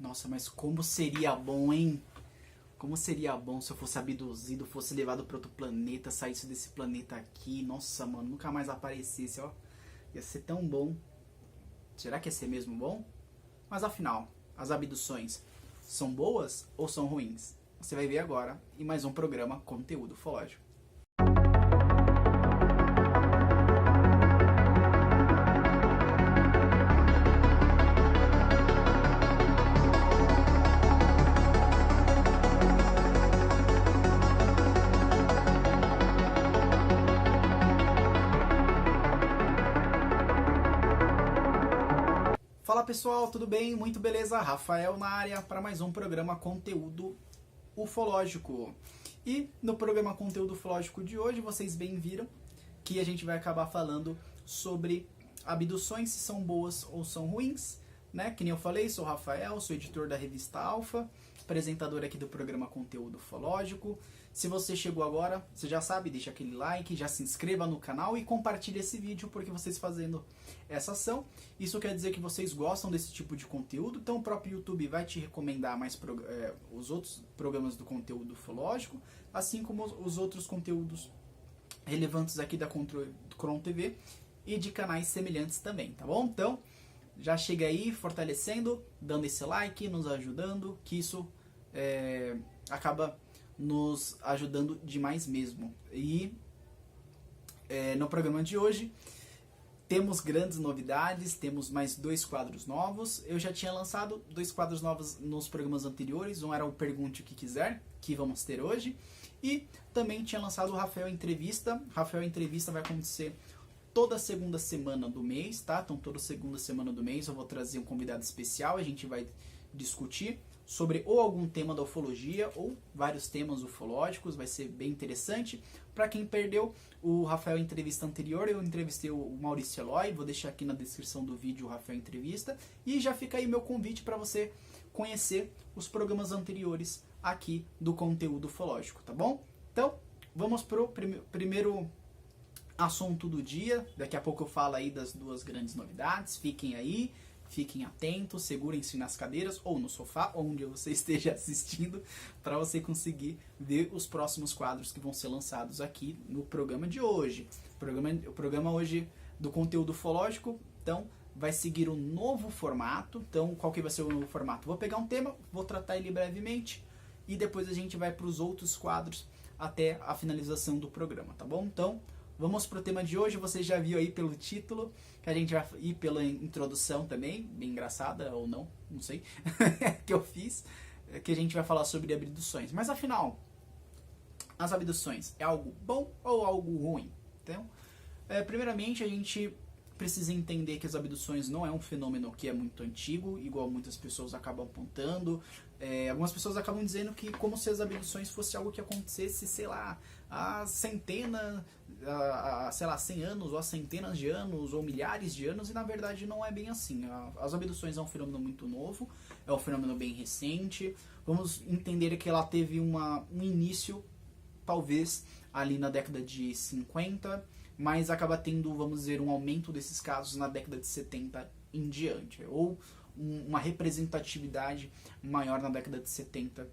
Nossa, mas como seria bom, hein? Como seria bom se eu fosse abduzido, fosse levado para outro planeta, saísse desse planeta aqui. Nossa, mano, nunca mais aparecesse, ó. Ia ser tão bom. Será que ia ser mesmo bom? Mas afinal, as abduções são boas ou são ruins? Você vai ver agora em mais um programa Conteúdo Ufológico. Fala pessoal, tudo bem? Muito beleza? Rafael na área para mais um programa Conteúdo Ufológico. E no programa Conteúdo Ufológico de hoje, vocês bem viram que a gente vai acabar falando sobre abduções, se são boas ou são ruins, né? Que nem eu falei, sou o Rafael, sou editor da revista Alfa, apresentador aqui do programa Conteúdo Ufológico. Se você chegou agora, você já sabe, deixa aquele like, já se inscreva no canal e compartilhe esse vídeo, porque vocês fazendo essa ação, isso quer dizer que vocês gostam desse tipo de conteúdo, então o próprio YouTube vai te recomendar mais os outros programas do conteúdo ufológico, assim como os outros conteúdos relevantes aqui da Cron TV e de canais semelhantes também, tá bom? Então, já chega aí fortalecendo, dando esse like, nos ajudando, que isso acaba nos ajudando demais mesmo. E no programa de hoje temos grandes novidades, temos mais 2 quadros novos. Eu já tinha lançado 2 quadros novos nos programas anteriores. Um era o Pergunte o que Quiser, que vamos ter hoje. E também tinha lançado o Rafael Entrevista. Rafael Entrevista vai acontecer toda segunda semana do mês, tá? Então toda segunda semana do mês eu vou trazer um convidado especial. A gente vai discutir sobre ou algum tema da ufologia ou vários temas ufológicos, vai ser bem interessante. Para quem perdeu o Rafael Entrevista anterior, eu entrevistei o Maurício Eloy, vou deixar aqui na descrição do vídeo o Rafael Entrevista, e já fica aí meu convite para você conhecer os programas anteriores aqui do conteúdo ufológico, tá bom? Então, vamos pro primeiro assunto do dia. Daqui a pouco eu falo aí das 2 grandes novidades, fiquem aí. Fiquem atentos, segurem-se nas cadeiras ou no sofá, onde você esteja assistindo, para você conseguir ver os próximos quadros que vão ser lançados aqui no programa de hoje. O programa hoje do conteúdo ufológico, então, vai seguir um novo formato. Então, qual que vai ser o novo formato? Vou pegar um tema, vou tratar ele brevemente e depois a gente vai para os outros quadros até a finalização do programa, tá bom? Então, vamos para o tema de hoje. Você já viu aí pelo título, que a gente vai ir pela introdução também, bem engraçada ou não, não sei, que eu fiz, que a gente vai falar sobre abduções. Mas afinal, as abduções é algo bom ou algo ruim? Então, primeiramente a gente precisa entender que as abduções não é um fenômeno que é muito antigo, igual muitas pessoas acabam apontando. Algumas pessoas acabam dizendo que como se as abduções fosse algo que acontecesse, sei lá, há centenas, sei lá, 100 anos, ou há centenas de anos, ou milhares de anos, e na verdade não é bem assim. As abduções é um fenômeno muito novo, é um fenômeno bem recente. Vamos entender que ela teve um início, talvez, ali na década de 50, mas acaba tendo, vamos dizer, um aumento desses casos na década de 70 em diante, ou uma representatividade maior na década de 70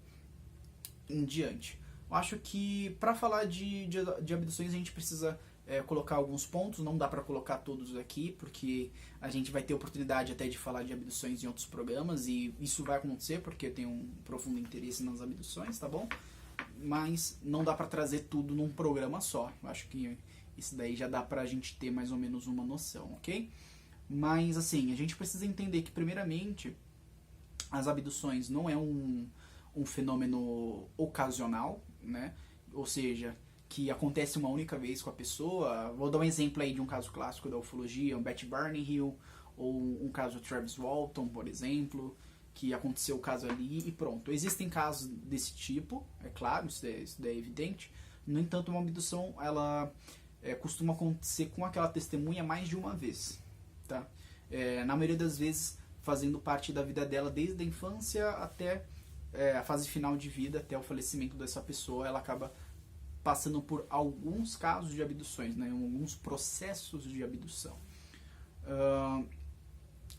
em diante. Eu acho que para falar de abduções a gente precisa colocar alguns pontos, não dá para colocar todos aqui, porque a gente vai ter oportunidade até de falar de abduções em outros programas, e isso vai acontecer porque eu tenho um profundo interesse nas abduções, tá bom? Mas não dá para trazer tudo num programa só. Eu acho que isso daí já dá pra gente ter mais ou menos uma noção, ok? Mas assim, a gente precisa entender que primeiramente as abduções não é um fenômeno ocasional, né? Ou seja, que acontece uma única vez com a pessoa. Vou dar um exemplo aí de um caso clássico da ufologia, um Beth Barnhill, ou um caso de Travis Walton, por exemplo, que aconteceu o caso ali e pronto. Existem casos desse tipo, é claro, isso é evidente. No entanto, uma abdução, ela costuma acontecer com aquela testemunha mais de uma vez, tá? Na maioria das vezes fazendo parte da vida dela desde a infância até a fase final de vida, até o falecimento dessa pessoa. Ela acaba passando por alguns casos de abduções, né? Alguns processos de abdução.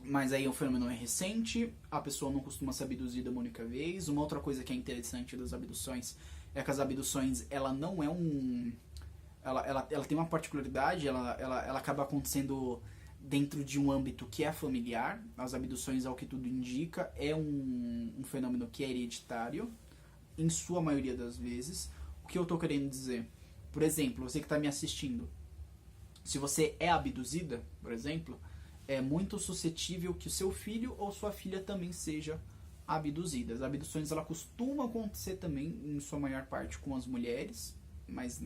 mas aí o fenômeno é recente, a pessoa não costuma ser abduzida uma única vez. Uma outra coisa que é interessante das abduções é que as abduções, ela não é um... Ela tem uma particularidade, ela acaba acontecendo dentro de um âmbito que é familiar. As abduções, ao que tudo indica, é um fenômeno que é hereditário, em sua maioria das vezes. O que eu estou querendo dizer? Por exemplo, você que está me assistindo, se você é abduzida, por exemplo, é muito suscetível que o seu filho ou sua filha também seja abduzida. As abduções, ela costumam acontecer também, em sua maior parte, com as mulheres, mas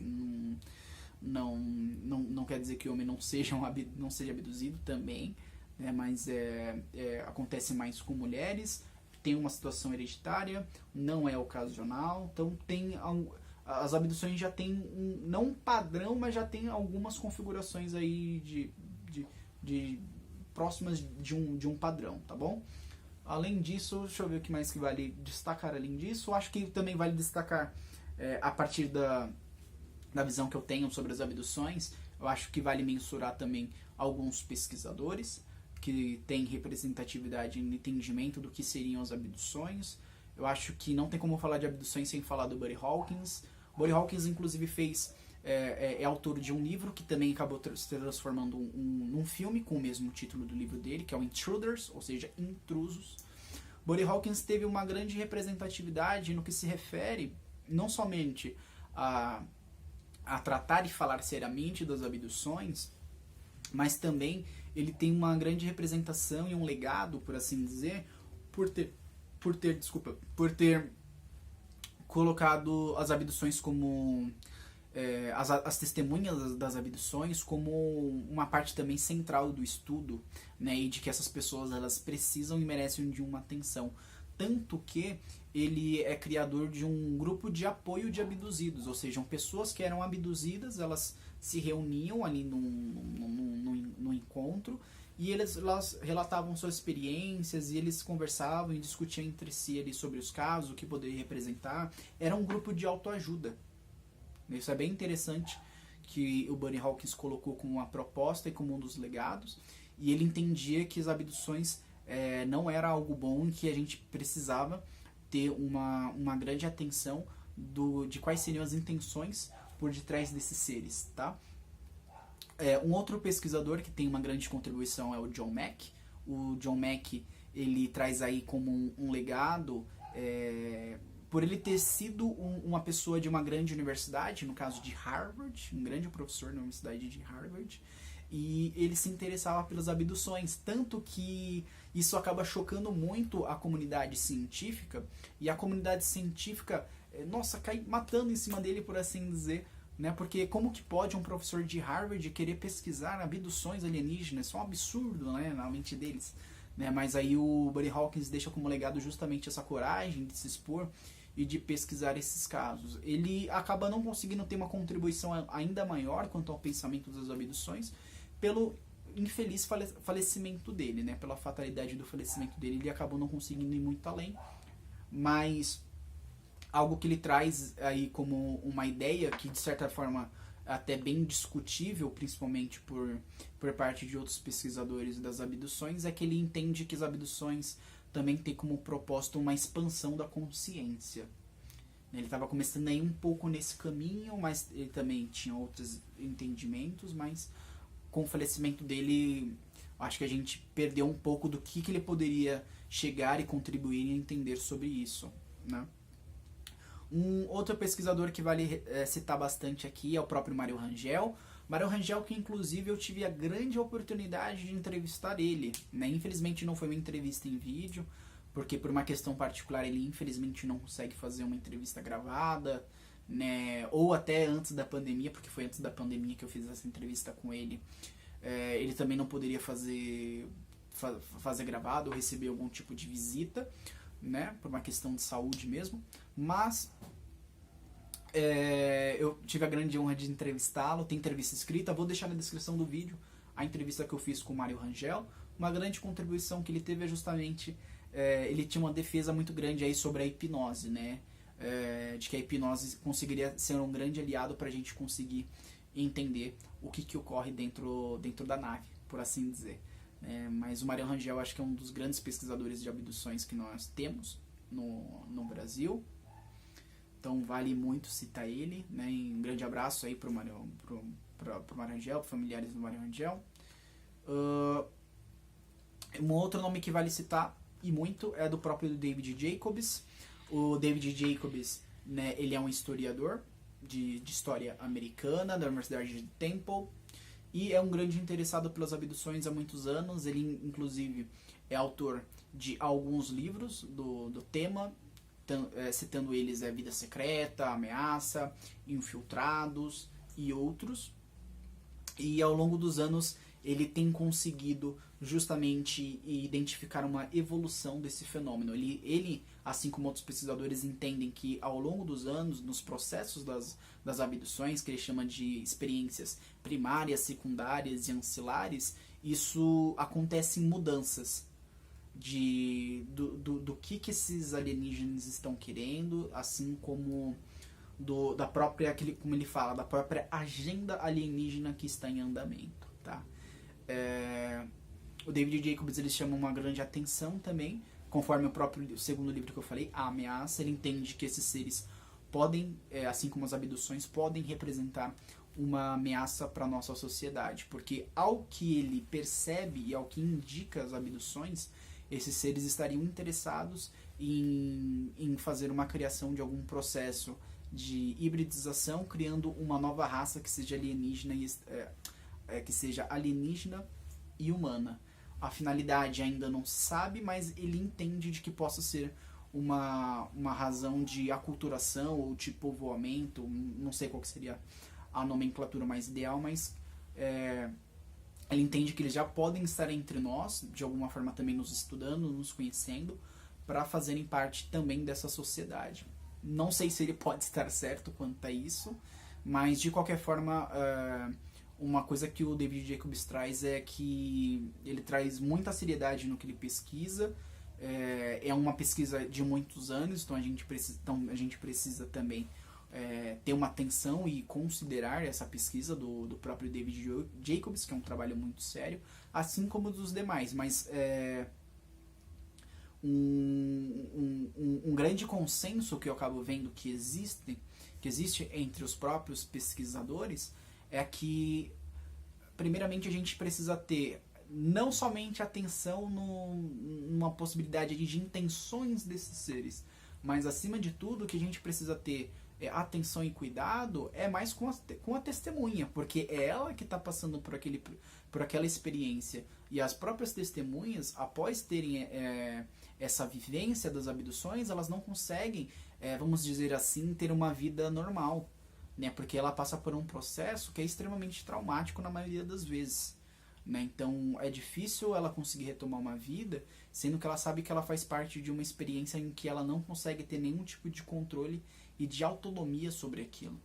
não quer dizer que o homem não seja abduzido também, né? Mas acontece mais com mulheres, tem uma situação hereditária, não é ocasional, então as abduções já tem não um padrão, mas já tem algumas configurações aí de próximas de um padrão, tá bom? Além disso, deixa eu ver o que mais que vale destacar além disso. Eu acho que também vale destacar, a partir da visão que eu tenho sobre as abduções, eu acho que vale mensurar também alguns pesquisadores que têm representatividade no entendimento do que seriam as abduções. Eu acho que não tem como falar de abduções sem falar do Buddy Hawkins. Buddy Hawkins, inclusive, é autor de um livro que também acabou se transformando num filme com o mesmo título do livro dele, que é o Intruders, ou seja, Intrusos. Buddy Hawkins teve uma grande representatividade no que se refere não somente a tratar e falar seriamente das abduções, mas também ele tem uma grande representação e um legado, por assim dizer, por ter colocado as abduções como as testemunhas das abduções como uma parte também central do estudo, né, e de que essas pessoas, elas precisam e merecem de uma atenção. Tanto que ele é criador de um grupo de apoio de abduzidos, ou seja, pessoas que eram abduzidas, elas se reuniam ali num encontro e elas relatavam suas experiências e eles conversavam e discutiam entre si ali sobre os casos, o que poderia representar. Era um grupo de autoajuda. Isso é bem interessante, que o Buddy Hawkins colocou como uma proposta e como um dos legados, e ele entendia que as abduções não era algo bom e que a gente precisava ter uma grande atenção de quais seriam as intenções por detrás desses seres, tá? Um outro pesquisador que tem uma grande contribuição é o John Mack. O John Mack, ele traz aí como um legado, por ele ter sido uma pessoa de uma grande universidade, no caso de Harvard, um grande professor na Universidade de Harvard, e ele se interessava pelas abduções, tanto que isso acaba chocando muito a comunidade científica, e a comunidade científica, cai matando em cima dele, por assim dizer, né? Porque como que pode um professor de Harvard querer pesquisar abduções alienígenas? Isso é um absurdo, né, na mente deles, né? Mas aí o Buddy Hawkins deixa como legado justamente essa coragem de se expor e de pesquisar esses casos. Ele acaba não conseguindo ter uma contribuição ainda maior quanto ao pensamento das abduções, pelo infeliz falecimento dele, né? Pela fatalidade do falecimento dele, ele acabou não conseguindo ir muito além, mas algo que ele traz aí como uma ideia que, de certa forma, até bem discutível, principalmente por parte de outros pesquisadores das abduções, é que ele entende que as abduções também têm como propósito uma expansão da consciência. Ele estava começando aí um pouco nesse caminho, mas ele também tinha outros entendimentos, mas com o falecimento dele, acho que a gente perdeu um pouco do que ele poderia chegar e contribuir e entender sobre isso, né? Um outro pesquisador que vale citar bastante aqui é o próprio Mário Rangel. Mário Rangel, que inclusive eu tive a grande oportunidade de entrevistar ele, né? Infelizmente não foi uma entrevista em vídeo, porque por uma questão particular ele infelizmente não consegue fazer uma entrevista gravada, né? Ou até antes da pandemia, porque foi antes da pandemia que eu fiz essa entrevista com ele. Ele também não poderia fazer gravado ou receber algum tipo de visita, né? Por uma questão de saúde mesmo. Mas eu tive a grande honra de entrevistá-lo. Tem entrevista escrita, vou deixar na descrição do vídeo a entrevista que eu fiz com o Mário Rangel. Uma grande contribuição que ele teve é justamente ele tinha uma defesa muito grande aí sobre a hipnose, né? De que a hipnose conseguiria ser um grande aliado para a gente conseguir entender o que ocorre dentro da nave, por assim dizer, Mas o Mário Rangel acho que é um dos grandes pesquisadores de abduções que nós temos no Brasil. Então vale muito citar ele, né? E um grande abraço aí pro Mário Rangel, para familiares do Mário Rangel. Um outro nome que vale citar e muito é do próprio David Jacobs. O David Jacobs, né, ele é um historiador de história americana da Universidade de Temple e é um grande interessado pelas abduções há muitos anos. Ele inclusive é autor de alguns livros do tema, citando eles Vida Secreta, Ameaça, Infiltrados e outros. E ao longo dos anos ele tem conseguido justamente identificar uma evolução desse fenômeno. Ele, assim como outros pesquisadores, entendem que ao longo dos anos, nos processos das abduções, que ele chama de experiências primárias, secundárias e ancilares, isso acontece em mudanças do que esses alienígenas estão querendo, assim como da própria, como ele fala, da própria agenda alienígena que está em andamento, tá? O David Jacobs, ele chama uma grande atenção também, conforme o segundo livro que eu falei, A Ameaça. Ele entende que esses seres podem, assim como as abduções, podem representar uma ameaça para a nossa sociedade, porque ao que ele percebe e ao que indica as abduções, esses seres estariam interessados em fazer uma criação de algum processo de hibridização, criando uma nova raça que seja alienígena e humana. A finalidade ainda não se sabe, mas ele entende de que possa ser uma razão de aculturação ou de povoamento, não sei qual que seria a nomenclatura mais ideal, mas ele entende que eles já podem estar entre nós, de alguma forma também nos estudando, nos conhecendo, para fazerem parte também dessa sociedade. Não sei se ele pode estar certo quanto a isso, mas de qualquer forma, uma coisa que o David Jacobs traz é que ele traz muita seriedade no que ele pesquisa. É uma pesquisa de muitos anos, então a gente precisa também ter uma atenção e considerar essa pesquisa do próprio David Jacobs, que é um trabalho muito sério, assim como dos demais, mas um grande consenso que eu acabo vendo que existe entre os próprios pesquisadores é que, primeiramente, a gente precisa ter não somente atenção numa possibilidade de intenções desses seres, mas, acima de tudo, que a gente precisa ter atenção e cuidado mais com a testemunha, porque é ela que está passando por aquela experiência. E as próprias testemunhas, após terem essa vivência das abduções, elas não conseguem, vamos dizer assim, ter uma vida normal, né? Porque ela passa por um processo que é extremamente traumático na maioria das vezes, né? Então é difícil ela conseguir retomar uma vida, sendo que ela sabe que ela faz parte de uma experiência em que ela não consegue ter nenhum tipo de controle e de autonomia sobre aquilo,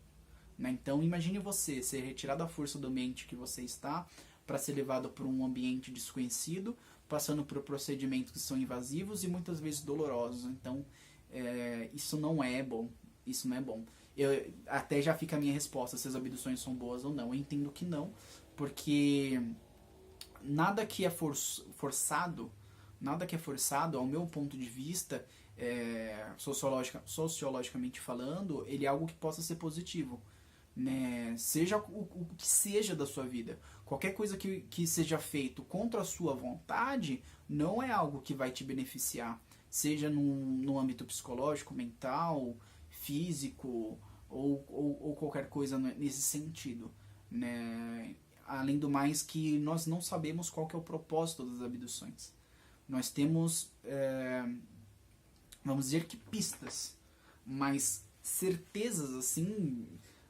né? Então imagine você ser retirado à força do ambiente que você está para ser levado para um ambiente desconhecido, passando por procedimentos que são invasivos e muitas vezes dolorosos. Então isso não é bom. Isso não é bom. Até já fica a minha resposta se as abduções são boas ou não. Eu entendo que não, porque nada que é forçado, ao meu ponto de vista, sociologicamente falando, ele é algo que possa ser positivo, né? Seja o que seja da sua vida. Qualquer coisa que seja feito contra a sua vontade não é algo que vai te beneficiar, seja no âmbito psicológico, mental, físico ou qualquer coisa nesse sentido, né? Além do mais, que nós não sabemos qual que é o propósito das abduções. Nós temos, vamos dizer que pistas, mas certezas assim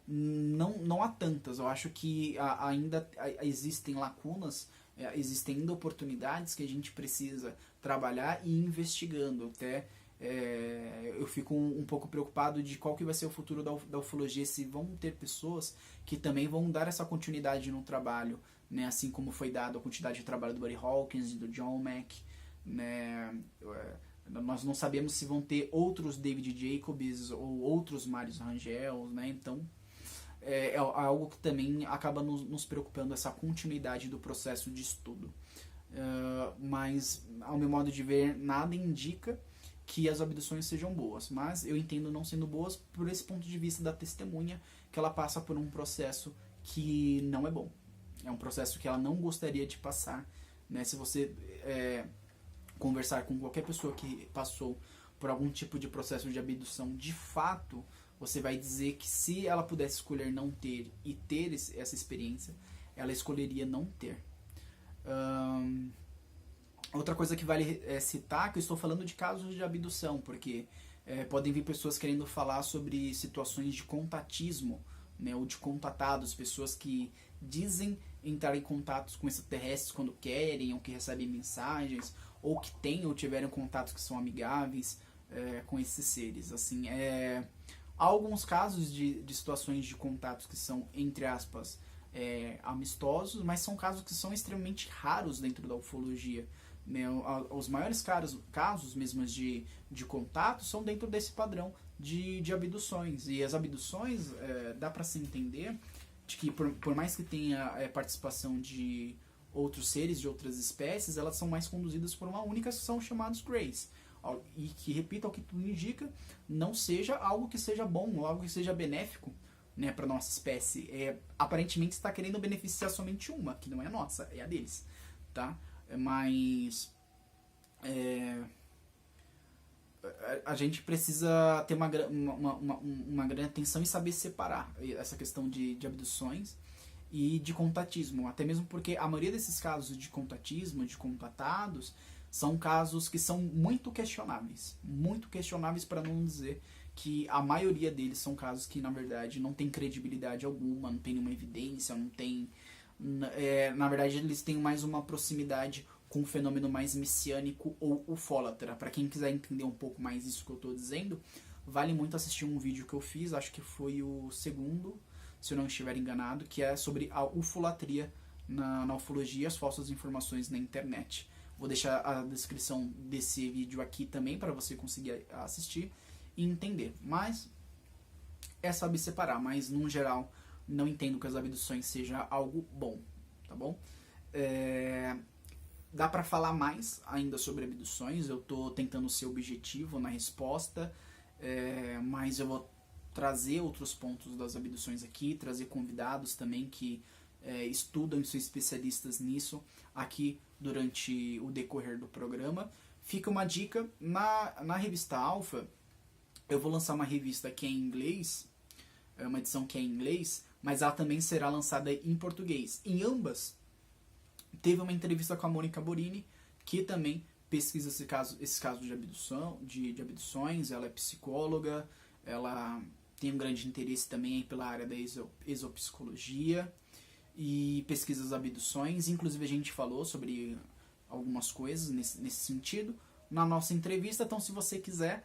não há tantas. Eu acho que ainda existem lacunas, existem ainda oportunidades que a gente precisa trabalhar e ir investigando. Até eu fico um pouco preocupado de qual que vai ser o futuro da ufologia, se vão ter pessoas que também vão dar essa continuidade no trabalho, né? Assim como foi dado a quantidade de trabalho do Buddy Hawkins e do John Mack, né? Nós não sabemos se vão ter outros David Jacobs ou outros Mário Rangel, né? Então é algo que também acaba nos preocupando, essa continuidade do processo de estudo, mas, ao meu modo de ver, nada indica que as abduções sejam boas. Mas eu entendo não sendo boas por esse ponto de vista da testemunha, que ela passa por um processo que não é bom. É um processo que ela não gostaria de passar, né? Se você conversar com qualquer pessoa que passou por algum tipo de processo de abdução, de fato, você vai dizer que se ela pudesse escolher não ter e ter essa experiência, ela escolheria não ter. Outra coisa que vale citar, que eu estou falando de casos de abdução, porque podem vir pessoas querendo falar sobre situações de contatismo, né, ou de contatados, pessoas que dizem entrar em contatos com extraterrestres quando querem, ou que recebem mensagens, ou que têm ou tiveram contatos que são amigáveis com esses seres. Assim, há alguns casos de situações de contatos que são, entre aspas, amistosos, mas são casos que são extremamente raros dentro da ufologia. Né? Os maiores casos mesmo de contato são dentro desse padrão de abduções. E as abduções, dá para se entender de que por mais que tenha participação de outros seres, de outras espécies, elas são mais conduzidas por uma única, que são chamados Greys. E que, repito, ao que tudo indica, não seja algo que seja bom ou algo que seja benéfico, né, para nossa espécie. Aparentemente está querendo beneficiar somente uma, que não é a nossa, é a deles, tá? Mas a gente precisa ter uma grande atenção e saber separar essa questão de abduções e de contatismo, até mesmo porque a maioria desses casos de contatismo, de contatados, são casos que são muito questionáveis para não dizer que a maioria deles são casos que na verdade não tem credibilidade alguma, não tem nenhuma evidência, não tem, na verdade eles têm mais uma proximidade com um fenômeno mais messiânico ou ufólatra. Para quem quiser entender um pouco mais isso que eu estou dizendo, vale muito assistir um vídeo que eu fiz, acho que foi o segundo, se eu não estiver enganado, que é sobre a ufolatria na ufologia, as falsas informações na internet. Vou deixar a descrição desse vídeo aqui também para você conseguir assistir e entender. Mas é saber separar, mas no geral não entendo que as abduções seja algo bom, tá bom? Dá para falar mais ainda sobre abduções, eu estou tentando ser objetivo na resposta, mas eu vou trazer outros pontos das abduções aqui, trazer convidados também que estudam e são especialistas nisso aqui durante o decorrer do programa. Fica uma dica, na revista Alpha, eu vou lançar uma revista que é em inglês, uma edição que é em inglês, mas ela também será lançada em português. Em ambas, teve uma entrevista com a Mônica Borini, que também pesquisa esse caso de abduções, ela é psicóloga, ela tem um grande interesse também pela área da exopsicologia e pesquisa as abduções. Inclusive a gente falou sobre algumas coisas nesse sentido na nossa entrevista. Então, se você quiser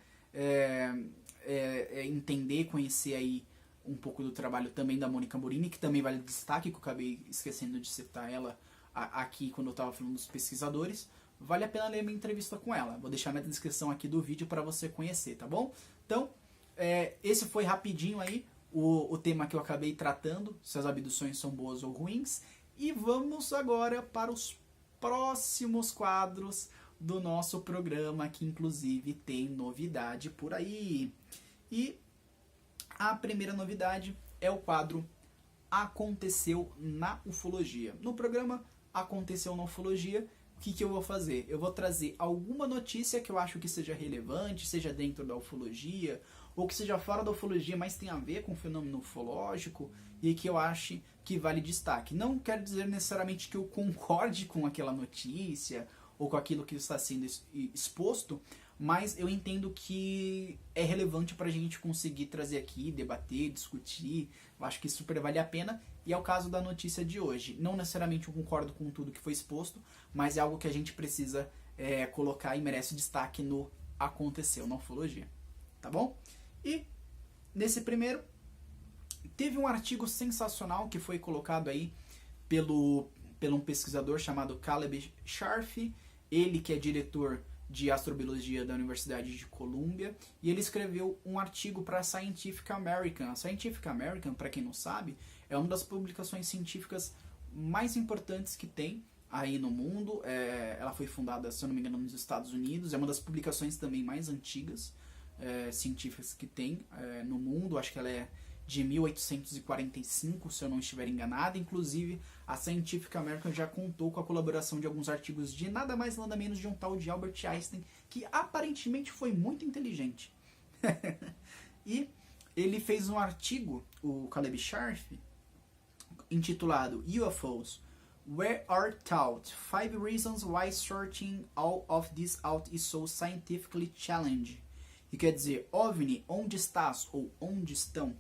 entender, conhecer aí um pouco do trabalho também da Mônica Borini, que também vale destaque, que eu acabei esquecendo de citar ela aqui quando eu estava falando dos pesquisadores, vale a pena ler minha entrevista com ela. Vou deixar na descrição aqui do vídeo para você conhecer, tá bom? Então, esse foi rapidinho aí o tema que eu acabei tratando, se as abduções são boas ou ruins. E vamos agora para os próximos quadros do nosso programa, que inclusive tem novidade por aí. E a primeira novidade é o quadro Aconteceu na Ufologia. No programa Aconteceu na Ufologia, o que eu vou fazer? Eu vou trazer alguma notícia que eu acho que seja relevante, seja dentro da ufologia, ou que seja fora da ufologia, mas tem a ver com o fenômeno ufológico, e que eu ache que vale destaque. Não quer dizer necessariamente que eu concorde com aquela notícia, ou com aquilo que está sendo exposto, mas eu entendo que é relevante para a gente conseguir trazer aqui, debater, discutir. Eu acho que super vale a pena, e é o caso da notícia de hoje. Não necessariamente eu concordo com tudo que foi exposto, mas é algo que a gente precisa colocar e merece destaque no Aconteceu na Ufologia. Tá bom? E nesse primeiro, teve um artigo sensacional que foi colocado aí pelo um pesquisador chamado Caleb Scharf, ele que é diretor de astrobiologia da Universidade de Colômbia, e ele escreveu um artigo para a Scientific American. A Scientific American, para quem não sabe, é uma das publicações científicas mais importantes que tem aí no mundo. Ela foi fundada, se eu não me engano, nos Estados Unidos. É uma das publicações também mais antigas científicas que tem no mundo. Acho que ela é de 1845, se eu não estiver enganado. Inclusive, a Scientific American já contou com a colaboração de alguns artigos de nada mais nada menos de um tal de Albert Einstein, que aparentemente foi muito inteligente. E ele fez um artigo, o Caleb Scharf, intitulado UFOs, Where Are Taught? 5 Reasons Why Sorting All of This Out is So Scientifically Challenging. Que quer dizer, OVNI, onde estás? Ou onde estão?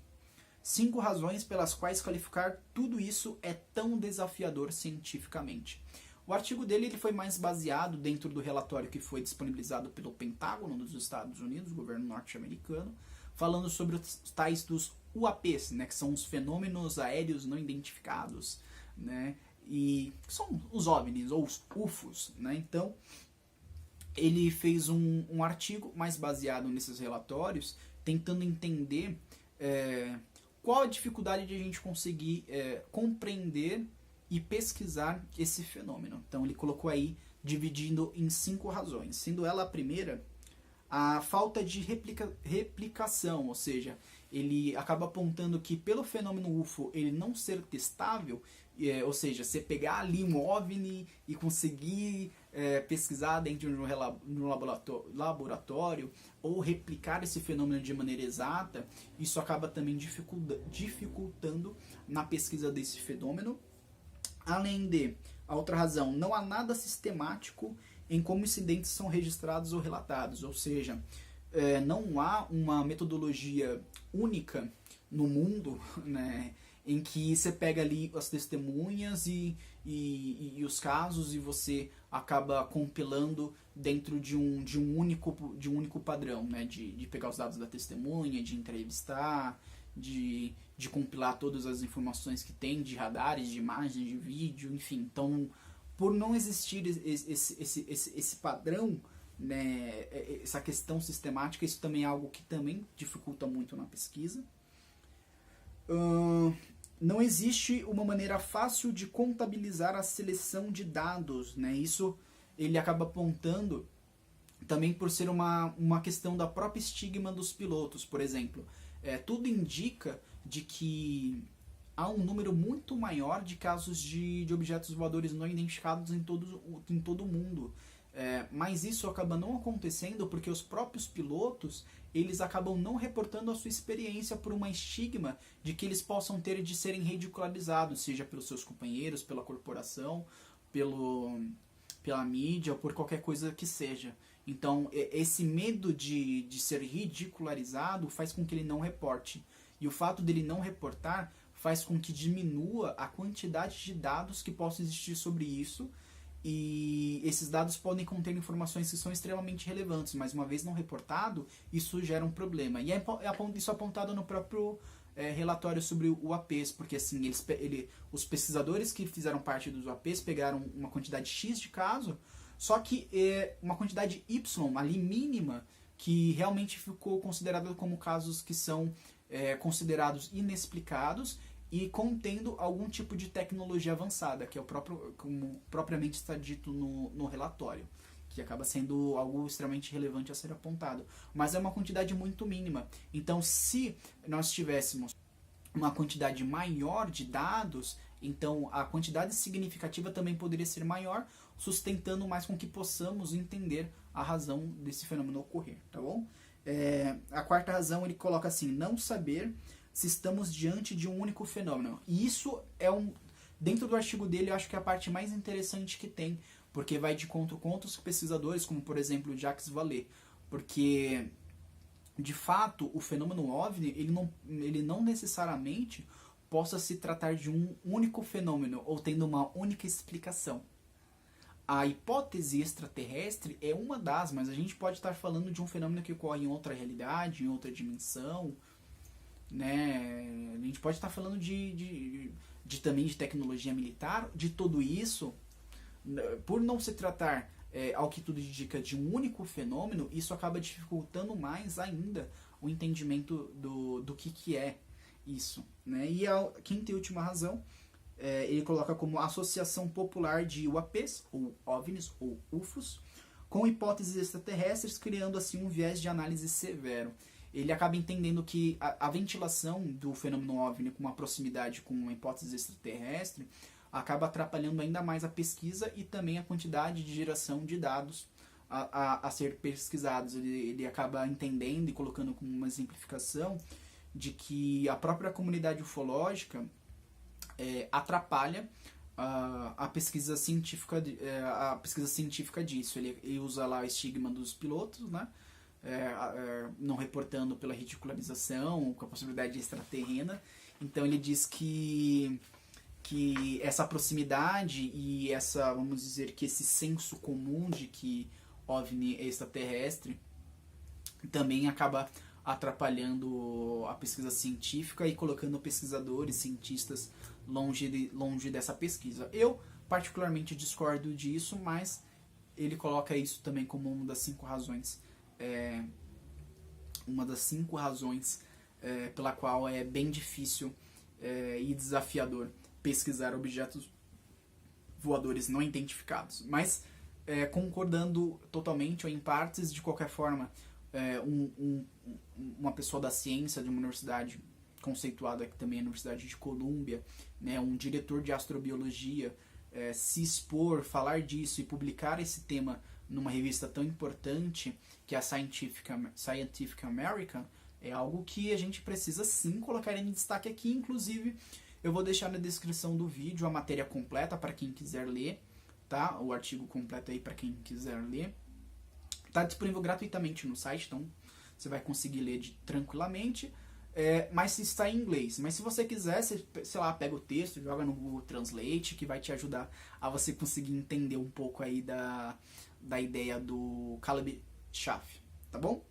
5 razões pelas quais qualificar tudo isso é tão desafiador cientificamente. O artigo dele ele foi mais baseado dentro do relatório que foi disponibilizado pelo Pentágono dos Estados Unidos, governo norte-americano, falando sobre os tais dos UAPs, né, que são os fenômenos aéreos não identificados, né, e são os OVNIs ou os UFOs, né. Então ele fez um artigo mais baseado nesses relatórios, tentando entender qual a dificuldade de a gente conseguir compreender e pesquisar esse fenômeno. Então ele colocou aí, dividindo em 5 razões, sendo ela a primeira a falta de replicação, ou seja, ele acaba apontando que pelo fenômeno UFO ele não ser testável, ou seja, você pegar ali um OVNI e conseguir pesquisar dentro de um laboratório ou replicar esse fenômeno de maneira exata, isso acaba também dificultando na pesquisa desse fenômeno. Além de, a outra razão, não há nada sistemático em como incidentes são registrados ou relatados, ou seja, não há uma metodologia única no mundo, né, em que você pega ali as testemunhas e os casos e você acaba compilando dentro de um único padrão, né, de pegar os dados da testemunha, de entrevistar, de compilar todas as informações que tem de radares, de imagens, de vídeo, enfim. Então, por não existir esse padrão, né, essa questão sistemática, isso também é algo que também dificulta muito na pesquisa. Não existe uma maneira fácil de contabilizar a seleção de dados, né? Isso ele acaba apontando também por ser uma questão da própria estigma dos pilotos, por exemplo. Tudo indica de que há um número muito maior de casos de objetos voadores não identificados em todo o mundo. Mas isso acaba não acontecendo porque os próprios pilotos eles acabam não reportando a sua experiência por uma estigma de que eles possam ter de serem ridicularizados, seja pelos seus companheiros, pela corporação, pela mídia ou por qualquer coisa que seja. Então, esse medo de ser ridicularizado faz com que ele não reporte. E o fato dele não reportar faz com que diminua a quantidade de dados que possam existir sobre isso. E esses dados podem conter informações que são extremamente relevantes, mas uma vez não reportado, isso gera um problema. E isso é apontado no próprio relatório sobre o UAPs, porque assim, os pesquisadores que fizeram parte dos UAPs pegaram uma quantidade X de casos, só que uma quantidade Y, ali mínima, que realmente ficou considerada como casos que são considerados inexplicados e contendo algum tipo de tecnologia avançada, que é como propriamente está dito no relatório, que acaba sendo algo extremamente relevante a ser apontado. Mas é uma quantidade muito mínima. Então, se nós tivéssemos uma quantidade maior de dados, então a quantidade significativa também poderia ser maior, sustentando mais com que possamos entender a razão desse fenômeno ocorrer, tá bom? A quarta razão ele coloca assim, não saber se estamos diante de um único fenômeno. E isso dentro do artigo dele, eu acho que é a parte mais interessante que tem, porque vai de encontro com outros pesquisadores, como por exemplo o Jacques Vallée, porque de fato o fenômeno OVNI ele não necessariamente possa se tratar de um único fenômeno ou tendo uma única explicação. A hipótese extraterrestre é uma das, mas a gente pode estar falando de um fenômeno que ocorre em outra realidade, em outra dimensão, né? A gente pode estar falando também de tecnologia militar, de tudo isso. Por não se tratar, ao que tudo indica, de um único fenômeno, isso acaba dificultando mais ainda o entendimento do que é isso, né? E a quinta e última razão ele coloca como Associação Popular de UAPs, ou OVNIs, ou UFOs, com hipóteses extraterrestres, criando assim um viés de análise severo. Ele acaba entendendo que a ventilação do fenômeno OVNI com uma proximidade com uma hipótese extraterrestre acaba atrapalhando ainda mais a pesquisa e também a quantidade de geração de dados a ser pesquisados. Ele acaba entendendo e colocando como uma exemplificação de que a própria comunidade ufológica atrapalha a pesquisa científica disso. Ele usa lá o estigma dos pilotos, né? Não reportando pela ridicularização, com a possibilidade extraterrena. Então ele diz que essa proximidade e essa, vamos dizer, que esse senso comum de que OVNI é extraterrestre também acaba atrapalhando a pesquisa científica e colocando pesquisadores, cientistas longe dessa pesquisa. Eu particularmente discordo disso, mas ele coloca isso também como uma das 5 razões pela qual é bem difícil e desafiador pesquisar objetos voadores não identificados. Mas concordando totalmente ou em partes, de qualquer forma, uma pessoa da ciência de uma universidade conceituada, que também é a Universidade de Colômbia, né, um diretor de astrobiologia, se expor, falar disso e publicar esse tema numa revista tão importante que é a Scientific American, é algo que a gente precisa sim colocar em destaque aqui. Inclusive, eu vou deixar na descrição do vídeo a matéria completa para quem quiser ler, tá? O artigo completo aí para quem quiser ler. Está disponível gratuitamente no site, então você vai conseguir ler tranquilamente. Mas está em inglês. Mas se você quiser, você, sei lá, pega o texto, joga no Google Translate, que vai te ajudar a você conseguir entender um pouco aí da ideia do Caleb Schaff, tá bom?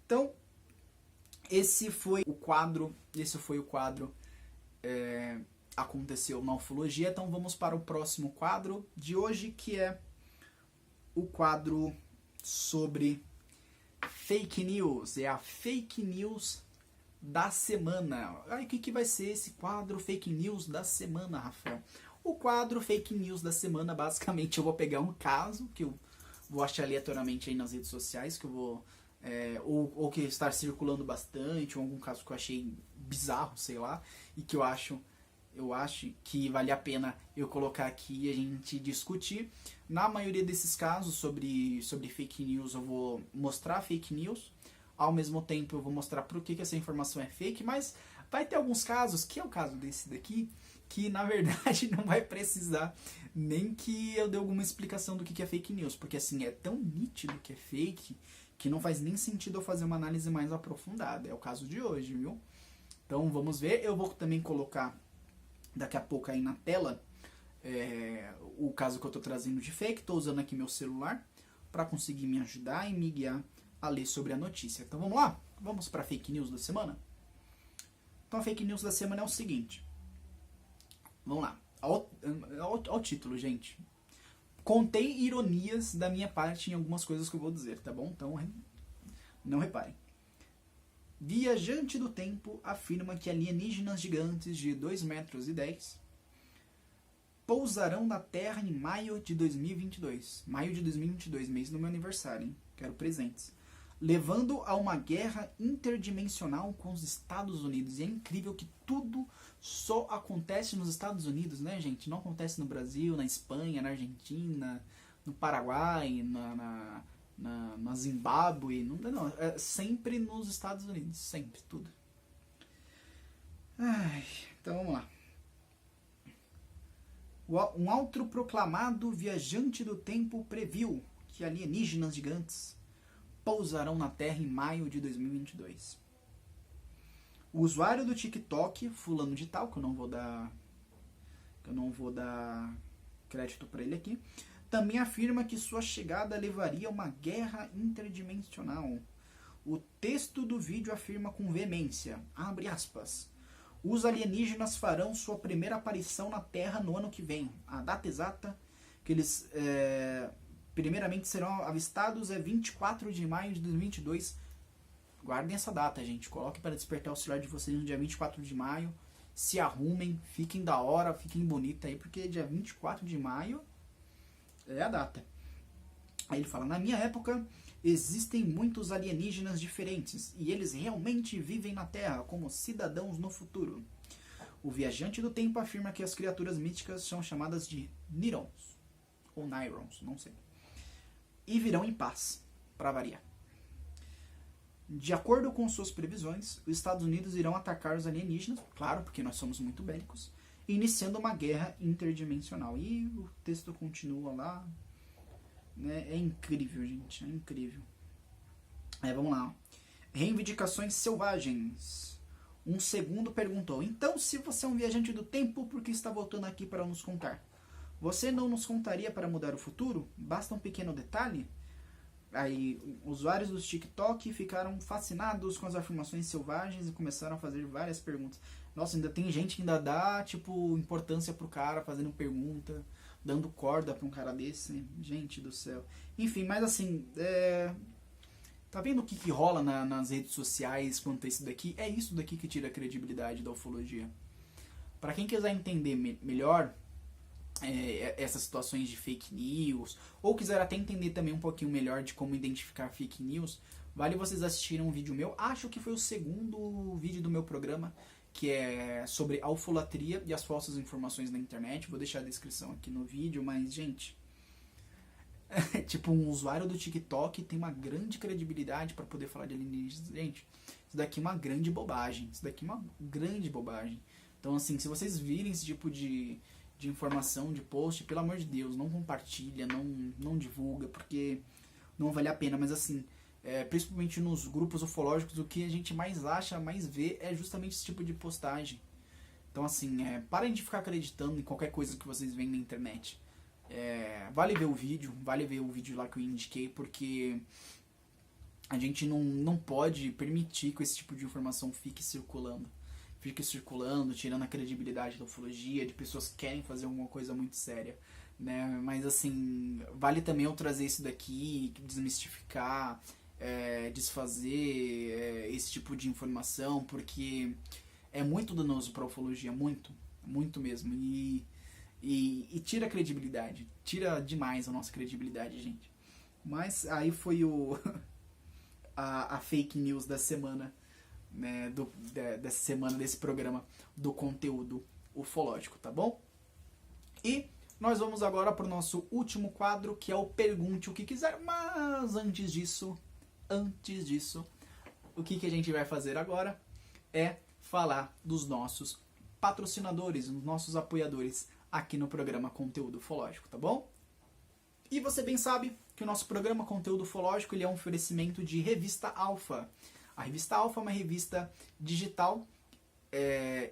Então, esse foi o quadro Aconteceu na Ufologia. Então vamos para o próximo quadro de hoje, que é o quadro sobre fake news. É a fake news da semana. Aí, o que vai ser esse quadro fake news da semana, Rafael? O quadro fake news da semana, basicamente, eu vou pegar um caso que eu vou achar aleatoriamente aí nas redes sociais, que eu vou ou que está circulando bastante, ou algum caso que eu achei bizarro, sei lá, e que eu acho que vale a pena eu colocar aqui e a gente discutir. Na maioria desses casos sobre fake news, eu vou mostrar fake news, ao mesmo tempo eu vou mostrar por que essa informação é fake, mas vai ter alguns casos, que é o caso desse daqui, que na verdade não vai precisar nem que eu dê alguma explicação do que é fake news, porque assim, é tão nítido que é fake que não faz nem sentido eu fazer uma análise mais aprofundada. É o caso de hoje, viu? Então vamos ver. Eu vou também colocar daqui a pouco aí na tela o caso que eu estou trazendo de fake. Estou usando aqui meu celular para conseguir me ajudar e me guiar a ler sobre a notícia. Então vamos lá? Vamos para a fake news da semana? Então a fake news da semana é o seguinte. Vamos lá. Olha o título, gente. Contei ironias da minha parte em algumas coisas que eu vou dizer, tá bom? Então, não reparem. Viajante do tempo afirma que alienígenas gigantes de 2,10 metros pousarão na Terra em maio de 2022. Maio de 2022, mês do meu aniversário, hein? Quero presentes. Levando a uma guerra interdimensional com os Estados Unidos. E é incrível que tudo só acontece nos Estados Unidos, né, gente? Não acontece no Brasil, na Espanha, na Argentina, no Paraguai, na Zimbábue. Não, é sempre nos Estados Unidos. Sempre, tudo. Então vamos lá. Um autoproclamado viajante do tempo previu que alienígenas gigantes pousarão na Terra em maio de 2022. O usuário do TikTok, fulano de tal, que eu não vou dar crédito para ele aqui, também afirma que sua chegada levaria a uma guerra interdimensional. O texto do vídeo afirma com veemência, abre aspas, os alienígenas farão sua primeira aparição na Terra no ano que vem. A data exata que eles primeiramente serão avistados é 24 de maio de 2022. Guardem essa data, gente. Coloque para despertar o celular de vocês no dia 24 de maio se arrumem, fiquem da hora, fiquem bonita aí, porque dia 24 de maio é a data. Aí ele fala, na minha época existem muitos alienígenas diferentes e eles realmente vivem na Terra como cidadãos no futuro. O viajante do tempo afirma que as criaturas místicas são chamadas de Nirons, ou Nyrons, não sei, e virão em paz, para variar. De acordo com suas previsões, os Estados Unidos irão atacar os alienígenas, claro, porque nós somos muito bélicos, iniciando uma guerra interdimensional. E o texto continua lá, né? É incrível, gente, é incrível. Aí vamos lá. Reivindicações selvagens. Um segundo perguntou, então se você é um viajante do tempo, por que está voltando aqui para nos contar? Você não nos contaria para mudar o futuro? Basta um pequeno detalhe? Aí, usuários do TikTok ficaram fascinados com as afirmações selvagens e começaram a fazer várias perguntas. Nossa, ainda tem gente que ainda dá, tipo, importância pro cara, fazendo pergunta, dando corda pra um cara desse. Gente do céu. Enfim, mas assim, tá vendo o que rola nas redes sociais quanto a isso daqui? É isso daqui que tira a credibilidade da ufologia. Pra quem quiser entender melhor essas situações de fake news, ou quiser até entender também um pouquinho melhor de como identificar fake news, vale vocês assistirem um vídeo meu, acho que foi o segundo vídeo do meu programa, que é sobre a ufolatria e as falsas informações na internet. Vou deixar a descrição aqui no vídeo, mas, gente, tipo, um usuário do TikTok tem uma grande credibilidade para poder falar de alienígenas. Gente, isso daqui é uma grande bobagem. Isso daqui é uma grande bobagem. Então, assim, se vocês virem esse tipo de informação, de post, pelo amor de Deus, não compartilha, não divulga, porque não vale a pena. Mas assim, principalmente nos grupos ufológicos, o que a gente mais acha, mais vê, é justamente esse tipo de postagem. Então assim, parem de ficar acreditando em qualquer coisa que vocês veem na internet. Vale ver o vídeo lá que eu indiquei, porque a gente não pode permitir que esse tipo de informação fique circulando, tirando a credibilidade da ufologia, de pessoas que querem fazer alguma coisa muito séria, né? Mas assim, vale também eu trazer isso daqui, desmistificar, desfazer esse tipo de informação, porque é muito danoso para a ufologia, muito mesmo, e tira a credibilidade, tira demais a nossa credibilidade, gente. Mas aí foi a fake news da semana, né, dessa semana, desse programa do conteúdo ufológico, tá bom? E nós vamos agora para o nosso último quadro, que é o Pergunte o que Quiser. Mas antes disso, o que a gente vai fazer agora é falar dos nossos patrocinadores, dos nossos apoiadores aqui no programa Conteúdo Ufológico, tá bom? E você bem sabe que o nosso programa Conteúdo Ufológico ele é um oferecimento de Revista Alfa. A Revista Alfa é uma revista digital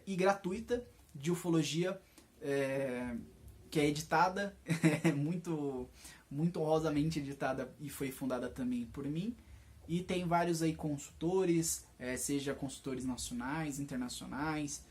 e gratuita de ufologia, que é editada, muito honrosamente editada, e foi fundada também por mim. E tem vários aí consultores, seja consultores nacionais, internacionais.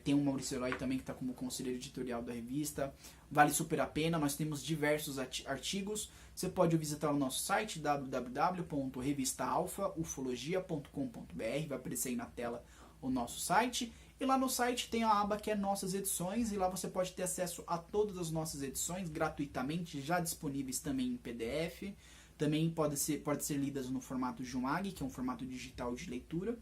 Tem o Maurício Eloy também, que está como conselheiro editorial da revista. Vale super a pena, nós temos diversos artigos. Você pode visitar o nosso site www.revistaalfaufologia.com.br, vai aparecer aí na tela o nosso site. E lá no site tem a aba que é Nossas Edições, e lá você pode ter acesso a todas as nossas edições gratuitamente, já disponíveis também em PDF. Também pode ser lidas no formato Jumag, que é um formato digital de leitura.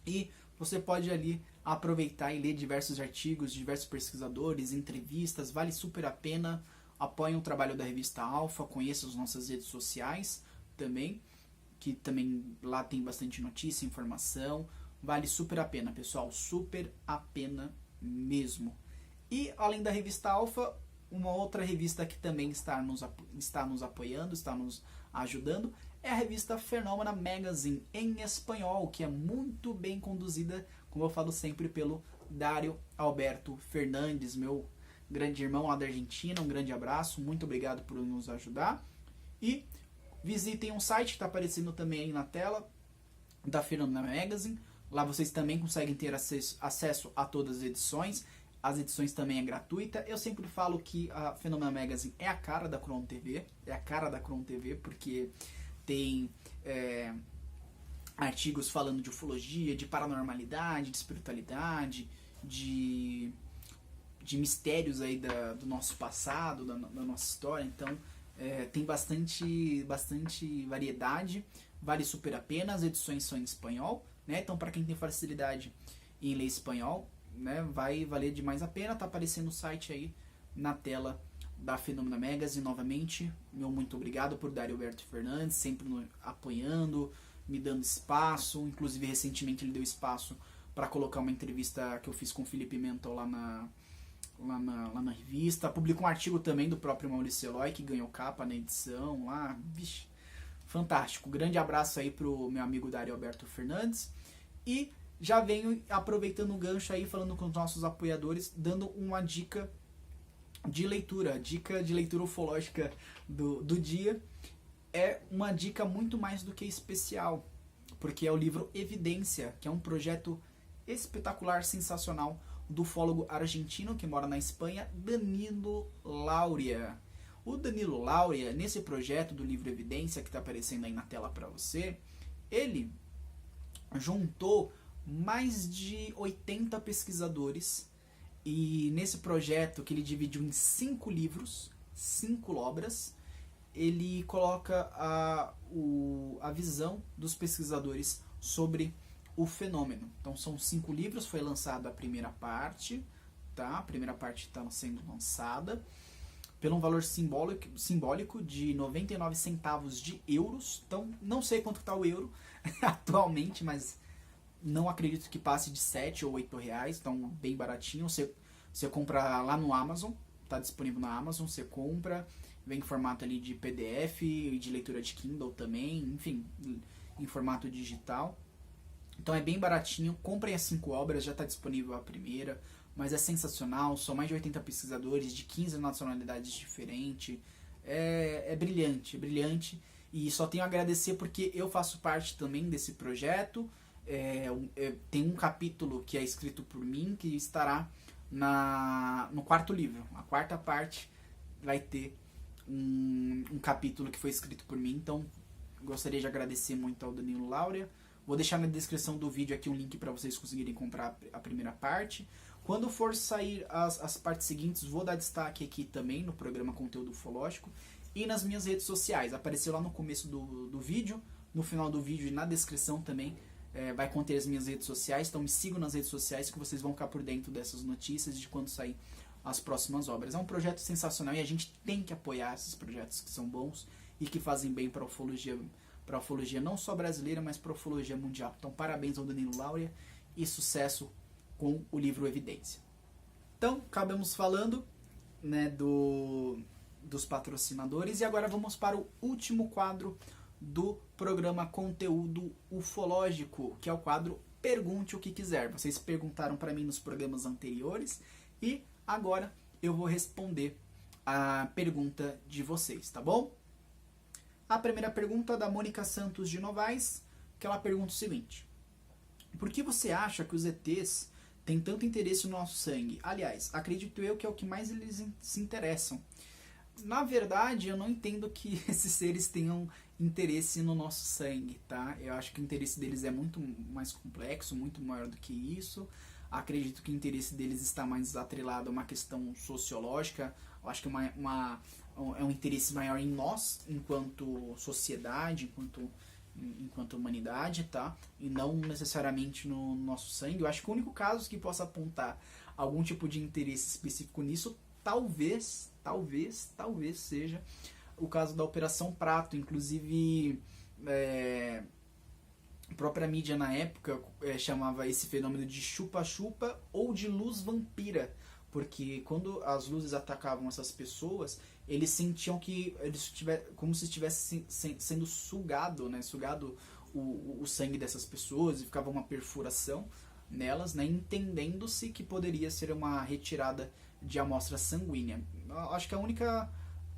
E você pode ali aproveitar e ler diversos artigos, diversos pesquisadores, entrevistas, vale super a pena. Apoiem o trabalho da Revista Alfa, conheçam as nossas redes sociais também, que também lá tem bastante notícia, informação. Vale super a pena, pessoal, super a pena mesmo. E além da Revista Alfa, uma outra revista que também está nos apoiando, está nos ajudando, é a revista Fenômena Magazine em espanhol, que é muito bem conduzida, como eu falo sempre, pelo Dário Alberto Fernandes, meu grande irmão lá da Argentina. Um grande abraço, muito obrigado por nos ajudar. E visitem um site que está aparecendo também aí na tela, da Fenômena Magazine. Lá vocês também conseguem ter acesso a todas as edições. As edições também é gratuita. Eu sempre falo que a Fenômena Magazine é a cara da Cron TV. É a cara da Cron TV, porque tem artigos falando de ufologia, de paranormalidade, de espiritualidade, de mistérios aí do nosso passado, da nossa história. Então tem bastante variedade, vale super a pena. As edições são em espanhol, né? Então para quem tem facilidade em ler espanhol, né, vai valer demais a pena. Tá aparecendo o site aí na tela da Fenômena Magazine novamente. Meu muito obrigado por Dario Alberto Fernandes, sempre apoiando, me dando espaço. Inclusive recentemente ele deu espaço para colocar uma entrevista que eu fiz com o Felipe Mental lá na revista. Publicou um artigo também do próprio Maurício Eloy, que ganhou capa na edição lá. Vixe, fantástico. Grande abraço aí pro meu amigo Dario Alberto Fernandes. E já venho aproveitando o gancho aí, falando com os nossos apoiadores, dando uma dica de leitura ufológica do dia. É uma dica muito mais do que especial, porque é o livro Evidência, que é um projeto espetacular, sensacional, do ufólogo argentino que mora na Espanha, Danilo Lauria. O Danilo Lauria, nesse projeto do livro Evidência, que está aparecendo aí na tela para você, ele juntou mais de 80 pesquisadores, e nesse projeto, que ele dividiu em 5 livros, 5 obras, ele coloca a visão dos pesquisadores sobre o fenômeno. Então são 5 livros, foi lançada a primeira parte, tá? A primeira parte está sendo lançada pelo um valor simbólico de 99 centavos de euros. Então não sei quanto está o euro atualmente, mas não acredito que passe de 7 ou 8 reais, então bem baratinho. Você compra lá no Amazon, está disponível na Amazon, você compra, vem em formato ali de PDF, de leitura de Kindle também, enfim, em formato digital. Então é bem baratinho, comprem as 5 obras, já está disponível a primeira, mas é sensacional, são mais de 80 pesquisadores de 15 nacionalidades diferentes, é brilhante, e só tenho a agradecer porque eu faço parte também desse projeto. Tem um capítulo que é escrito por mim, que estará no 4º livro, a 4ª parte vai ter um capítulo que foi escrito por mim, então gostaria de agradecer muito ao Danilo Lauria. Vou deixar na descrição do vídeo aqui um link para vocês conseguirem comprar a primeira parte. Quando for sair as partes seguintes, vou dar destaque aqui também no programa Conteúdo Ufológico e nas minhas redes sociais. Apareceu lá no começo do vídeo, no final do vídeo e na descrição também vai conter as minhas redes sociais. Então me sigam nas redes sociais que vocês vão ficar por dentro dessas notícias de quando sair as próximas obras. É um projeto sensacional e a gente tem que apoiar esses projetos que são bons e que fazem bem para a ufologia não só brasileira, mas para a ufologia mundial. Então parabéns ao Danilo Lauria e sucesso com o livro Evidência. Então, acabamos falando, né, dos patrocinadores, e agora vamos para o último quadro do programa Conteúdo Ufológico, que é o quadro Pergunte o que quiser. Vocês perguntaram para mim nos programas anteriores e agora eu vou responder a pergunta de vocês, tá bom? A primeira pergunta é da Mônica Santos de Novaes, que ela pergunta o seguinte: por que você acha que os ETs têm tanto interesse no nosso sangue? Aliás, acredito eu que é o que mais eles se interessam. Na verdade, eu não entendo que esses seres tenham interesse no nosso sangue, tá? Eu acho que o interesse deles é muito mais complexo, muito maior do que isso. Acredito que o interesse deles está mais atrelado a uma questão sociológica. Eu acho que é um interesse maior em nós, enquanto sociedade, enquanto humanidade, tá? E não necessariamente no nosso sangue. Eu acho que o único caso que possa apontar algum tipo de interesse específico nisso, talvez seja o caso da Operação Prato. Inclusive, a própria mídia na época chamava esse fenômeno de chupa-chupa ou de luz vampira, porque quando as luzes atacavam essas pessoas, eles sentiam que como se estivesse sendo sugado, né? Sugado o sangue dessas pessoas, e ficava uma perfuração nelas, né? Entendendo-se que poderia ser uma retirada de amostra sanguínea. Acho que a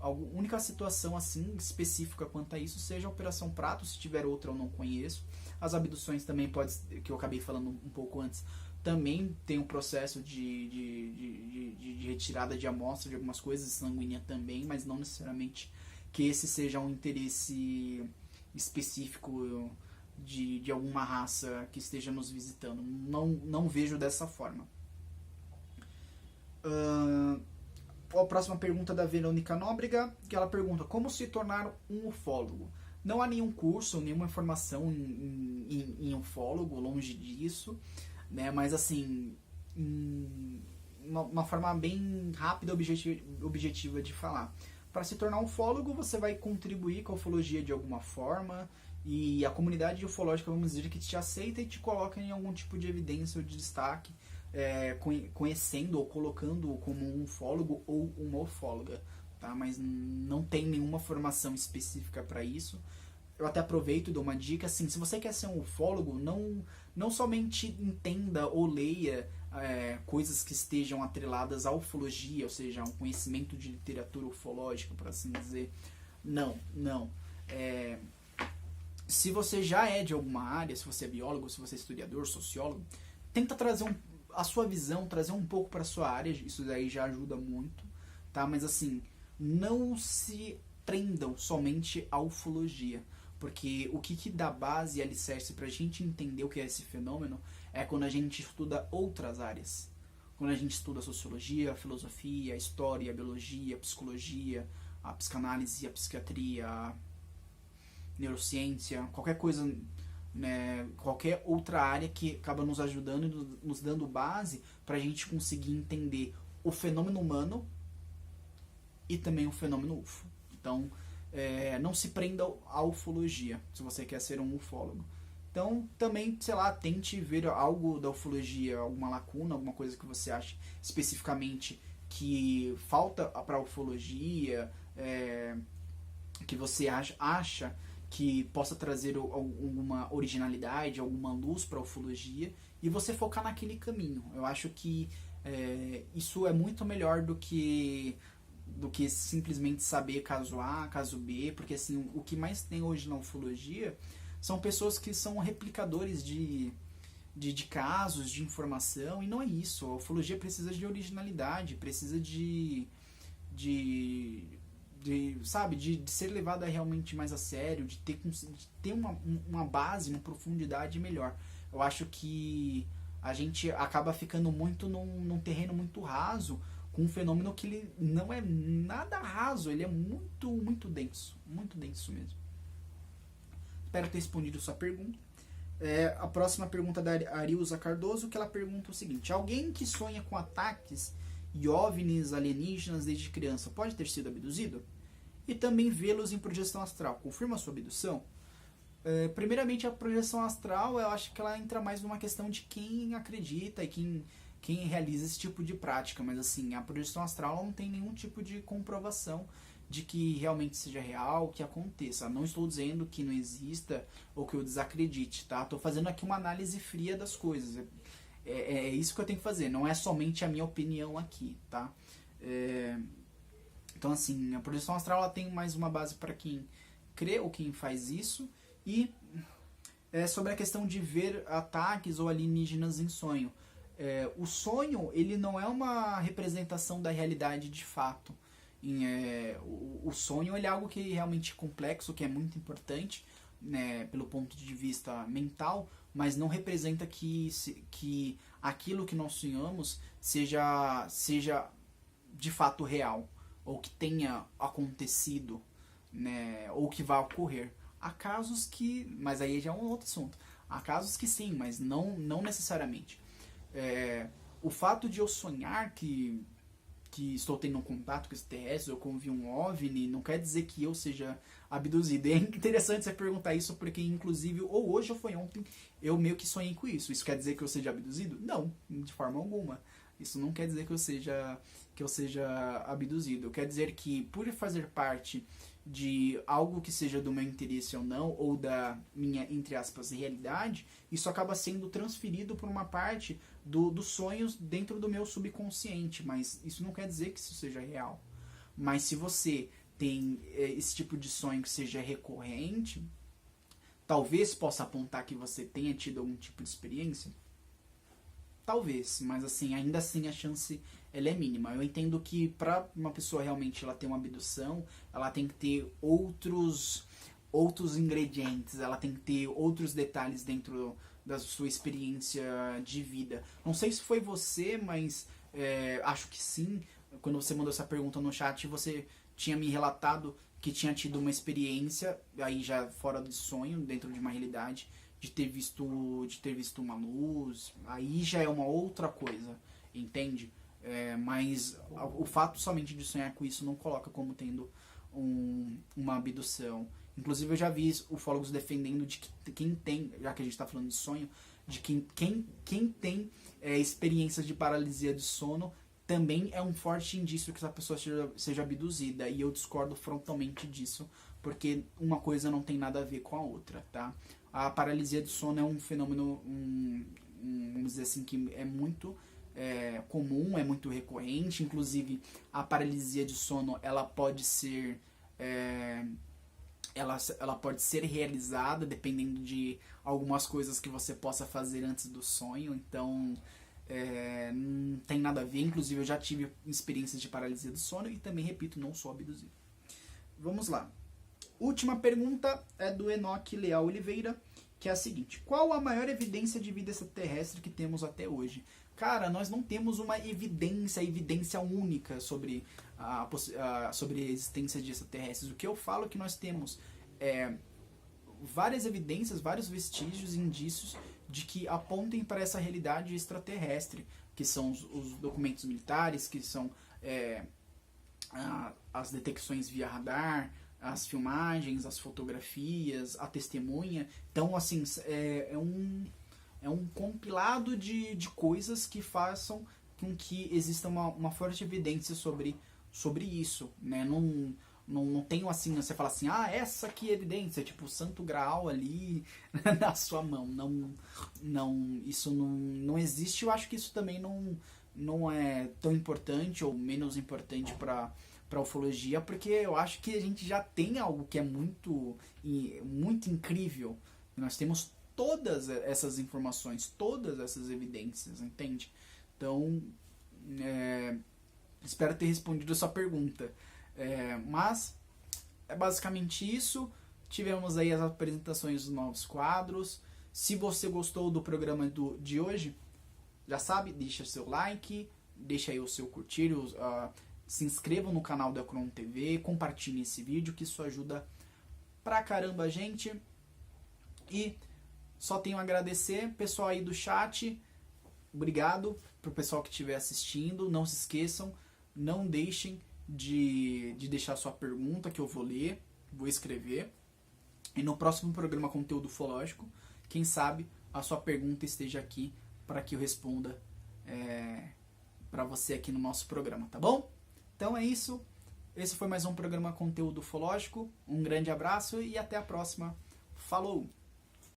única situação assim específica quanto a isso seja a Operação Prato. Se tiver outra eu não conheço. As abduções também que eu acabei falando um pouco antes, também tem um processo de retirada de amostra de algumas coisas, sanguínea também, mas não necessariamente que esse seja um interesse específico de alguma raça que esteja nos visitando. Não vejo dessa forma. A próxima pergunta da Verônica Nóbrega, que ela pergunta: como se tornar um ufólogo? Não há nenhum curso, nenhuma informação em ufólogo, longe disso, né? Mas assim, uma forma bem rápida e objetiva de falar. Para se tornar um ufólogo, você vai contribuir com a ufologia de alguma forma, e a comunidade ufológica, vamos dizer, que te aceita e te coloca em algum tipo de evidência ou de destaque, conhecendo ou colocando como um ufólogo ou uma ufóloga, tá? Mas não tem nenhuma formação específica para isso. Eu até aproveito e dou uma dica, assim, se você quer ser um ufólogo, não somente entenda ou leia coisas que estejam atreladas à ufologia, ou seja, um conhecimento de literatura ufológica, por assim dizer. Não. Se você já é de alguma área, se você é biólogo, se você é historiador, sociólogo, tenta trazer a sua visão, trazer um pouco para a sua área, isso daí já ajuda muito, tá? Mas assim, não se prendam somente à ufologia, porque o que dá base e alicerce para a gente entender o que é esse fenômeno é quando a gente estuda outras áreas. Quando a gente estuda a sociologia, a filosofia, a história, a biologia, a psicologia, a psicanálise, a psiquiatria, a neurociência, qualquer coisa, né, qualquer outra área que acaba nos ajudando e nos dando base para a gente conseguir entender o fenômeno humano e também o fenômeno UFO. Então, não se prenda à ufologia, se você quer ser um ufólogo. Então, também, sei lá, tente ver algo da ufologia, alguma lacuna, alguma coisa que você acha especificamente que falta para a ufologia, que você acha que possa trazer alguma originalidade, alguma luz para a ufologia, e você focar naquele caminho. Eu acho que isso é muito melhor do que simplesmente saber caso A, caso B, porque assim, o que mais tem hoje na ufologia são pessoas que são replicadores de casos, de informação, e não é isso. A ufologia precisa de originalidade, precisa de ser levada realmente mais a sério, de ter uma base, uma profundidade melhor. Eu acho que a gente acaba ficando muito num terreno muito raso, com um fenômeno que ele não é nada raso, ele é muito, muito denso mesmo. Espero ter respondido a sua pergunta. A próxima pergunta da Ariusa Cardoso, que ela pergunta o seguinte: alguém que sonha com ataques e OVNIs alienígenas desde criança pode ter sido abduzido? E também vê-los em projeção astral confirma a sua abdução? Primeiramente, a projeção astral, eu acho que ela entra mais numa questão de quem acredita e quem realiza esse tipo de prática, mas assim, a projeção astral não tem nenhum tipo de comprovação de que realmente seja real, que aconteça. Não estou dizendo que não exista ou que eu desacredite, tá? Estou fazendo aqui uma análise fria das coisas. É isso que eu tenho que fazer, não é somente a minha opinião aqui, tá? Então assim, a projeção astral ela tem mais uma base para quem crê ou quem faz isso, e sobre a questão de ver ataques ou alienígenas em sonho. O sonho, ele não é uma representação da realidade de fato. O sonho ele é algo que é realmente complexo, que é muito importante, né, pelo ponto de vista mental, mas não representa que aquilo que nós sonhamos seja de fato real, ou que tenha acontecido, né, ou que vai ocorrer. Há casos que, mas aí já é um outro assunto, há casos que sim, mas não necessariamente. O fato de eu sonhar que estou tendo um contato com extraterrestres, ou que eu vi um OVNI, não quer dizer que eu seja abduzido. É interessante você perguntar isso, porque inclusive, ou hoje ou foi ontem, eu meio que sonhei com isso. Isso quer dizer que eu seja abduzido? Não, de forma alguma. Isso não quer dizer que eu seja abduzido. Quer dizer que, por fazer parte de algo que seja do meu interesse ou não, ou da minha, entre aspas, realidade, isso acaba sendo transferido por uma parte dos sonhos dentro do meu subconsciente, mas isso não quer dizer que isso seja real. Mas se você tem esse tipo de sonho que seja recorrente, talvez possa apontar que você tenha tido algum tipo de experiência. Talvez, mas assim, ainda assim a chance ela é mínima. Eu entendo que para uma pessoa realmente ela ter uma abdução, ela tem que ter outros ingredientes, ela tem que ter outros detalhes dentro da sua experiência de vida. Não sei se foi você, mas acho que sim. Quando você mandou essa pergunta no chat, você tinha me relatado que tinha tido uma experiência, aí já fora do sonho, dentro de uma realidade, de ter visto uma luz. Aí já é uma outra coisa, entende? Mas o fato somente de sonhar com isso não coloca como tendo uma abdução. Inclusive eu já vi ufólogos defendendo de que quem tem, já que a gente está falando de sonho, de que quem tem experiências de paralisia de sono também é um forte indício que essa pessoa seja abduzida. E eu discordo frontalmente disso, porque uma coisa não tem nada a ver com a outra, tá? A paralisia de sono é um fenômeno, vamos dizer assim, que é muito comum, é muito recorrente. Inclusive, a paralisia de sono, ela pode ser... ela pode ser realizada dependendo de algumas coisas que você possa fazer antes do sonho. Então, não tem nada a ver. Inclusive, eu já tive experiências de paralisia do sono e também, repito, não sou abduzido. Vamos lá. Última pergunta é do Enoque Leal Oliveira, que é a seguinte: qual a maior evidência de vida extraterrestre que temos até hoje? Cara, nós não temos uma evidência única sobre sobre a existência de extraterrestres. O que eu falo é que nós temos várias evidências, vários vestígios e indícios de que apontem para essa realidade extraterrestre, que são os documentos militares, que são as detecções via radar, as filmagens, as fotografias, a testemunha. Então, assim, é um compilado de coisas que façam com que exista uma forte evidência sobre isso, né? Não tenho assim, você fala assim, essa aqui é evidência, tipo o Santo Graal ali na sua mão. Isso não existe. Eu acho que isso também não é tão importante ou menos importante para ufologia, porque eu acho que a gente já tem algo que é muito incrível. Nós temos todas essas informações, todas essas evidências, entende? Então, espero ter respondido a sua pergunta. Mas é basicamente isso. Tivemos aí as apresentações dos novos quadros. Se você gostou do programa de hoje, já sabe, deixa seu like, deixa aí o seu curtir, se inscreva no canal da Crono TV, compartilhe esse vídeo, que isso ajuda pra caramba a gente. E só tenho a agradecer, pessoal aí do chat, obrigado pro pessoal que estiver assistindo. Não se esqueçam, não deixem de deixar sua pergunta, que eu vou ler, vou escrever. E no próximo programa Conteúdo Ufológico, quem sabe a sua pergunta esteja aqui para que eu responda para você aqui no nosso programa, tá bom? Então é isso. Esse foi mais um programa Conteúdo Ufológico. Um grande abraço e até a próxima. Falou!